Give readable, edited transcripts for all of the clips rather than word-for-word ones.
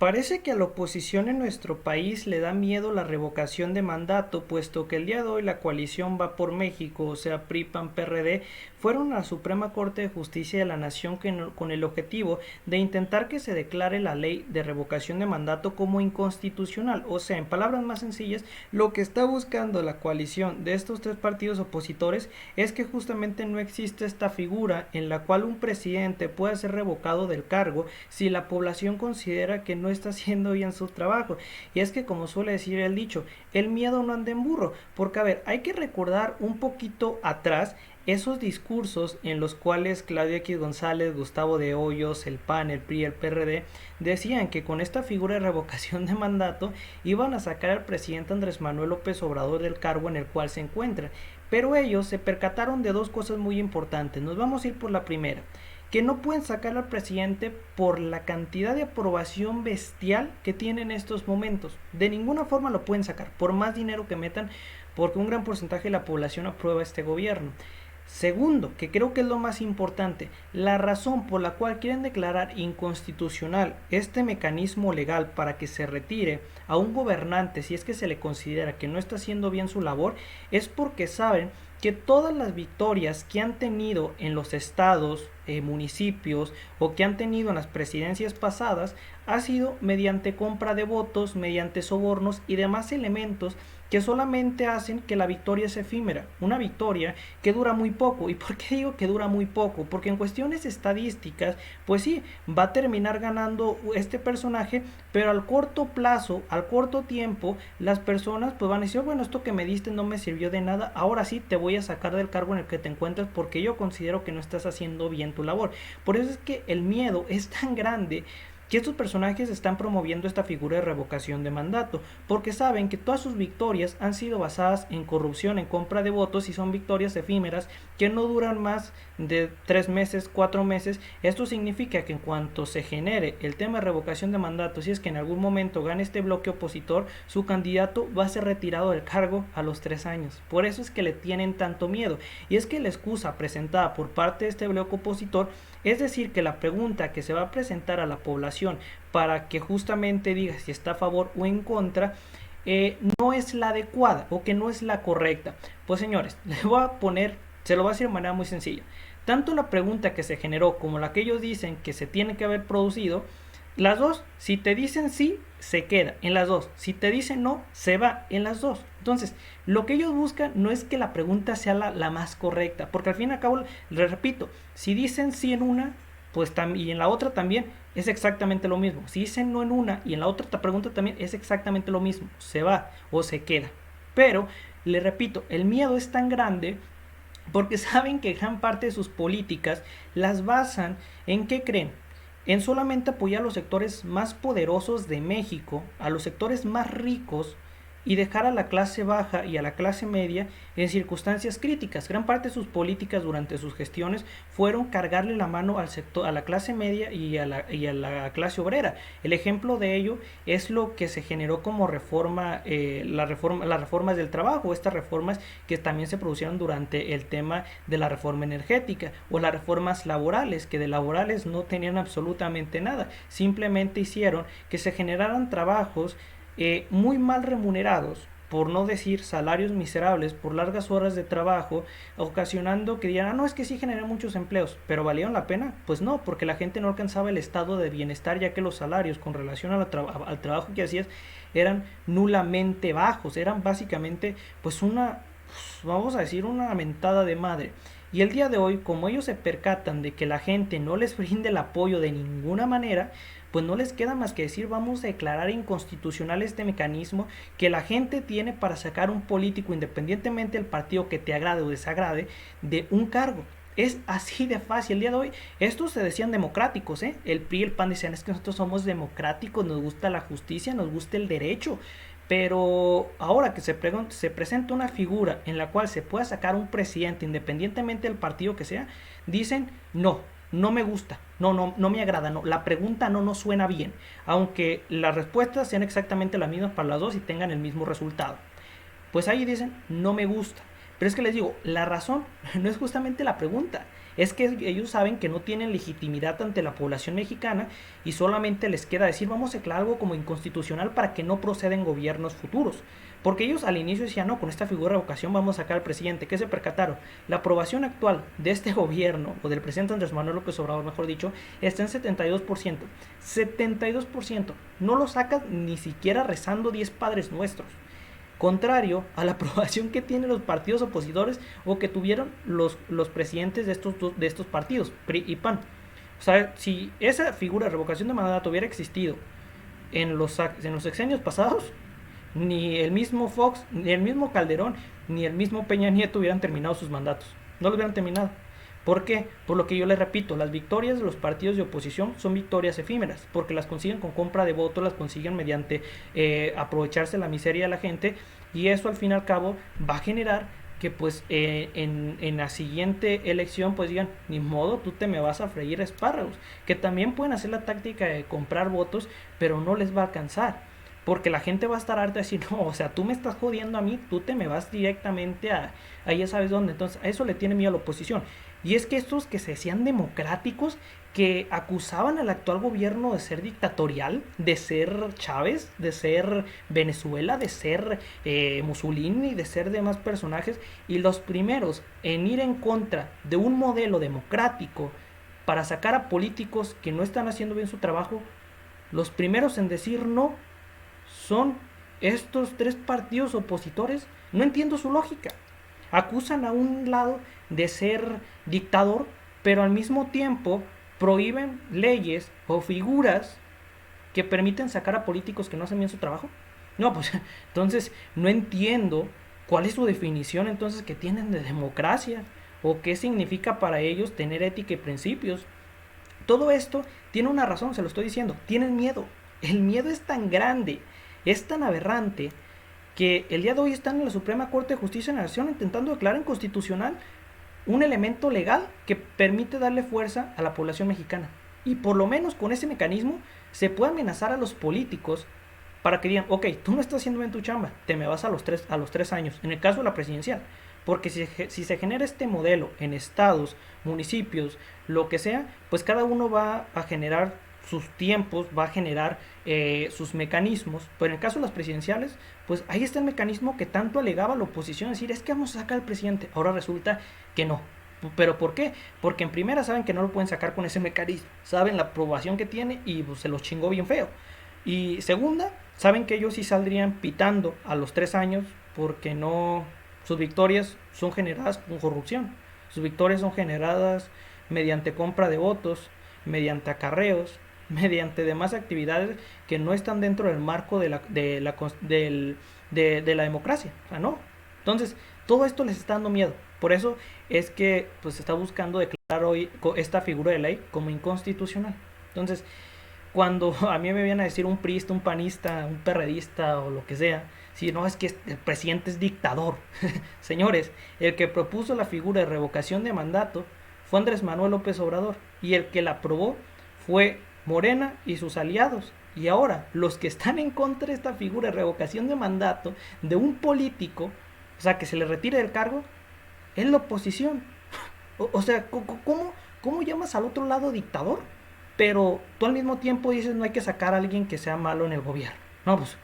Parece que a la oposición en nuestro país le da miedo la revocación de mandato, puesto que el día de hoy la coalición Va por México, o sea, PRI, PAN, PRD, fueron a la Suprema Corte de Justicia de la Nación con el objetivo de intentar que se declare la ley de revocación de mandato como inconstitucional. O sea, en palabras más sencillas, lo que está buscando la coalición de estos tres partidos opositores es que justamente no existe esta figura en la cual un presidente pueda ser revocado del cargo si la población considera que no está haciendo bien su trabajo. Y es que, como suele decir el dicho, el miedo no anda en burro, porque a ver, hay que recordar un poquito atrás esos discursos en los cuales Claudio X González, Gustavo de Hoyos, el PAN, el PRI, el PRD decían que con esta figura de revocación de mandato iban a sacar al presidente Andrés Manuel López Obrador del cargo en el cual se encuentra. Pero ellos se percataron de dos cosas muy importantes. Nos vamos a ir por la primera, que no pueden sacar al presidente por la cantidad de aprobación bestial que tiene en estos momentos. De ninguna forma lo pueden sacar, por más dinero que metan, porque un gran porcentaje de la población aprueba este gobierno. Segundo, que creo que es lo más importante, la razón por la cual quieren declarar inconstitucional este mecanismo legal para que se retire a un gobernante si es que se le considera que no está haciendo bien su labor es porque saben que todas las victorias que han tenido en los estados, municipios o que han tenido en las presidencias pasadas ha sido mediante compra de votos, mediante sobornos y demás elementos que solamente hacen que la victoria es efímera, una victoria que dura muy poco. ¿Y por qué digo que dura muy poco? Porque en cuestiones estadísticas, pues sí, va a terminar ganando este personaje, pero al corto plazo, al corto tiempo, las personas pues van a decir, bueno, esto que me diste no me sirvió de nada, ahora sí te voy a sacar del cargo en el que te encuentras porque yo considero que no estás haciendo bien tu labor. Por eso es que el miedo es tan grande que estos personajes están promoviendo esta figura de revocación de mandato, porque saben que todas sus victorias han sido basadas en corrupción, en compra de votos y son victorias efímeras que no duran más de 3 meses, 4 meses. Esto significa que en cuanto se genere el tema de revocación de mandato, si es que en algún momento gane este bloque opositor, su candidato va a ser retirado del cargo a los 3 años. Por eso es que le tienen tanto miedo. Y es que la excusa presentada por parte de este bloque opositor es decir, que la pregunta que se va a presentar a la población para que justamente diga si está a favor o en contra, no es la adecuada o que no es la correcta. Pues señores, les voy a poner, se lo voy a decir de manera muy sencilla. Tanto la pregunta que se generó como la que ellos dicen que se tiene que haber producido, las dos, si te dicen sí, se queda en las dos. Si te dicen no, se va en las dos. Entonces, lo que ellos buscan no es que la pregunta sea la más correcta, porque al fin y al cabo, les repito, si dicen sí en una, pues y en la otra también es exactamente lo mismo. Si dicen no en una y en la otra pregunta también es exactamente lo mismo. Se va o se queda. Pero, les repito, el miedo es tan grande porque saben que gran parte de sus políticas las basan en qué creen, en solamente apoyar a los sectores más poderosos de México, a los sectores más ricos y dejar a la clase baja y a la clase media en circunstancias críticas. Gran parte de sus políticas durante sus gestiones fueron cargarle la mano al sector, a la clase media y a la clase obrera. El ejemplo de ello es lo que se generó como las reformas del trabajo, estas reformas que también se producieron durante el tema de la reforma energética o las reformas laborales, que de laborales no tenían absolutamente nada, simplemente hicieron que se generaran trabajos muy mal remunerados, por no decir salarios miserables, por largas horas de trabajo, ocasionando que digan, no, es que sí generan muchos empleos, pero ¿valieron la pena? Pues no, porque la gente no alcanzaba el estado de bienestar, ya que los salarios con relación al trabajo que hacías eran nulamente bajos, eran básicamente pues vamos a decir, una mentada de madre. Y el día de hoy, como ellos se percatan de que la gente no les brinde el apoyo de ninguna manera, pues no les queda más que decir vamos a declarar inconstitucional este mecanismo que la gente tiene para sacar un político, independientemente del partido que te agrade o desagrade, de un cargo. Es así de fácil. El día de hoy, estos se decían democráticos, ¿eh? El PRI y el PAN decían, es que nosotros somos democráticos, nos gusta la justicia, nos gusta el derecho. Pero ahora que se presenta una figura en la cual se pueda sacar un presidente, independientemente del partido que sea, dicen, no, no me gusta, no me agrada, no, la pregunta no nos suena bien, aunque las respuestas sean exactamente las mismas para las dos y tengan el mismo resultado. Pues ahí dicen, no me gusta. Pero es que les digo, la razón no es justamente la pregunta, Es que ellos saben que no tienen legitimidad ante la población mexicana y solamente les queda decir vamos a declarar algo como inconstitucional para que no proceden gobiernos futuros. Porque ellos al inicio decían, no, con esta figura de revocación vamos a sacar al presidente. ¿Qué se percataron? La aprobación actual de este gobierno, o del presidente Andrés Manuel López Obrador, mejor dicho, está en 72%. 72%. No lo sacas ni siquiera rezando 10 Padres Nuestros. Contrario a la aprobación que tienen los partidos opositores o que tuvieron los presidentes de estos partidos, PRI y PAN. O sea, si esa figura de revocación de mandato hubiera existido en los sexenios pasados, ni el mismo Fox, ni el mismo Calderón, ni el mismo Peña Nieto hubieran terminado sus mandatos. No lo hubieran terminado. ¿Por qué? Por lo que yo les repito, las victorias de los partidos de oposición son victorias efímeras, porque las consiguen con compra de votos, las consiguen mediante aprovecharse la miseria de la gente, y eso al fin y al cabo va a generar que pues en la siguiente elección pues digan, ni modo, tú te me vas a freír espárragos, que también pueden hacer la táctica de comprar votos, pero no les va a alcanzar. Porque la gente va a estar harta de decir, no, o sea, tú me estás jodiendo a mí, tú te me vas directamente a ya sabes dónde. Entonces, a eso le tiene miedo a la oposición. Y es que estos que se decían democráticos, que acusaban al actual gobierno de ser dictatorial, de ser Chávez, de ser Venezuela, de ser Mussolini, de ser demás personajes, y los primeros en ir en contra de un modelo democrático para sacar a políticos que no están haciendo bien su trabajo, los primeros en decir no son estos tres partidos opositores. No entiendo su lógica. Acusan a un lado de ser dictador, pero al mismo tiempo prohíben leyes o figuras que permiten sacar a políticos que no hacen bien su trabajo. No, pues entonces no entiendo cuál es su definición entonces que tienen de democracia o qué significa para ellos tener ética y principios. Todo esto tiene una razón, se lo estoy diciendo, tienen miedo. El miedo es tan grande, es tan aberrante, que el día de hoy están en la Suprema Corte de Justicia de la Nación intentando declarar inconstitucional un elemento legal que permite darle fuerza a la población mexicana. Y por lo menos con ese mecanismo se puede amenazar a los políticos para que digan, ok, tú no estás haciendo bien tu chamba, te me vas a los 3 años, en el caso de la presidencial. Porque si se genera este modelo en estados, municipios, lo que sea, pues cada uno va a generar sus tiempos, va a generar sus mecanismos. Pero en el caso de las presidenciales, pues ahí está el mecanismo que tanto alegaba la oposición, decir, es que vamos a sacar al presidente. Ahora resulta que no. ¿Pero por qué? Porque en primera saben que no lo pueden sacar con ese mecanismo, saben la aprobación que tiene y pues, se los chingó bien feo. Y segunda, saben que ellos sí saldrían pitando a los 3 años porque no, sus victorias son generadas con corrupción, sus victorias son generadas mediante compra de votos, mediante acarreos, mediante demás actividades que no están dentro del marco de la democracia. O sea, no. Entonces, todo esto les está dando miedo. Por eso es que pues, se está buscando declarar hoy esta figura de ley como inconstitucional. Entonces, cuando a mí me viene a decir un priista, un panista, un perredista o lo que sea, si no es que el presidente es dictador. Señores, el que propuso la figura de revocación de mandato fue Andrés Manuel López Obrador y el que la aprobó fue Morena y sus aliados. Y ahora, los que están en contra de esta figura de revocación de mandato de un político, o sea, que se le retire del cargo, es la oposición. O sea, ¿cómo llamas al otro lado dictador? Pero tú al mismo tiempo dices no hay que sacar a alguien que sea malo en el gobierno. No, pues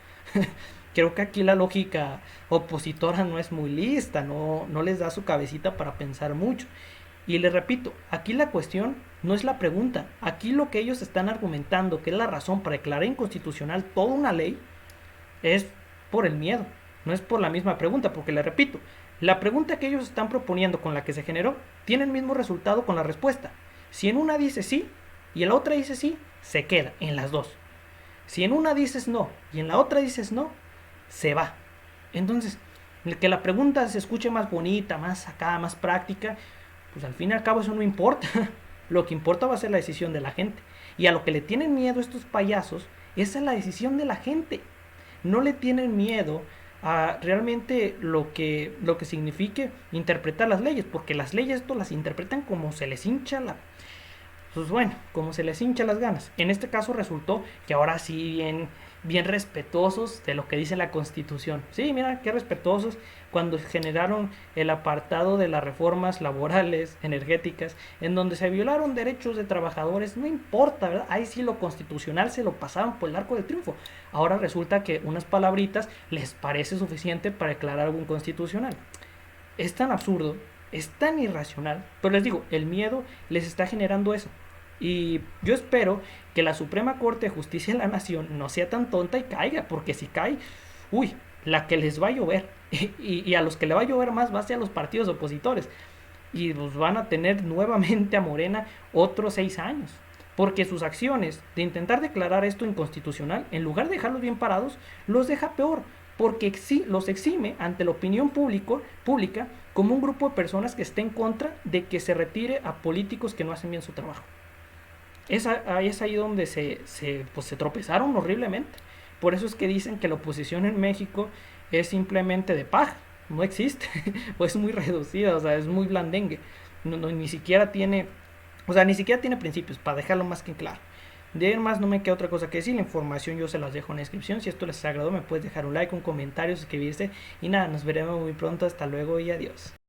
creo que aquí la lógica opositora no es muy lista, no les da su cabecita para pensar mucho. Y les repito, aquí la cuestión no es la pregunta. Aquí lo que ellos están argumentando, que es la razón para declarar inconstitucional toda una ley, es por el miedo. No es por la misma pregunta, porque les repito, la pregunta que ellos están proponiendo con la que se generó tiene el mismo resultado con la respuesta. Si en una dice sí y en la otra dice sí, se queda en las dos. Si en una dices no y en la otra dices no, se va. Entonces, que la pregunta se escuche más bonita, más acá, más práctica, pues al fin y al cabo eso no importa. Lo que importa va a ser la decisión de la gente. Y a lo que le tienen miedo estos payasos, esa es la decisión de la gente. No le tienen miedo a realmente lo que signifique interpretar las leyes, porque las leyes esto las interpretan como se les hincha la... pues bueno, como se les hincha las ganas. En este caso resultó que ahora sí bien respetuosos de lo que dice la Constitución. Sí, mira, qué respetuosos cuando generaron el apartado de las reformas laborales, energéticas, en donde se violaron derechos de trabajadores, no importa, ¿verdad? Ahí sí lo constitucional se lo pasaban por el arco del triunfo. Ahora resulta que unas palabritas les parece suficiente para declarar algo inconstitucional. Es tan absurdo, es tan irracional, pero les digo, el miedo les está generando eso. Y yo espero que la Suprema Corte de Justicia de la Nación no sea tan tonta y caiga, porque si cae, uy, la que les va a llover. Y a los que le va a llover más va a ser a los partidos opositores. Y pues van a tener nuevamente a Morena otros 6 años. Porque sus acciones de intentar declarar esto inconstitucional, en lugar de dejarlos bien parados, los deja peor. Porque los exime ante la opinión pública como un grupo de personas que esté en contra de que se retire a políticos que no hacen bien su trabajo. Es ahí donde pues se tropezaron horriblemente. Por eso es que dicen que la oposición en México es simplemente de paja, no existe, o es muy reducida, o sea, es muy blandengue, ni siquiera tiene, o sea, ni siquiera tiene principios, para dejarlo más que claro. De ahí más no me queda otra cosa que decir, la información yo se las dejo en la descripción, si esto les agradó me puedes dejar un like, un comentario, suscribirse, y nada, nos veremos muy pronto, hasta luego y adiós.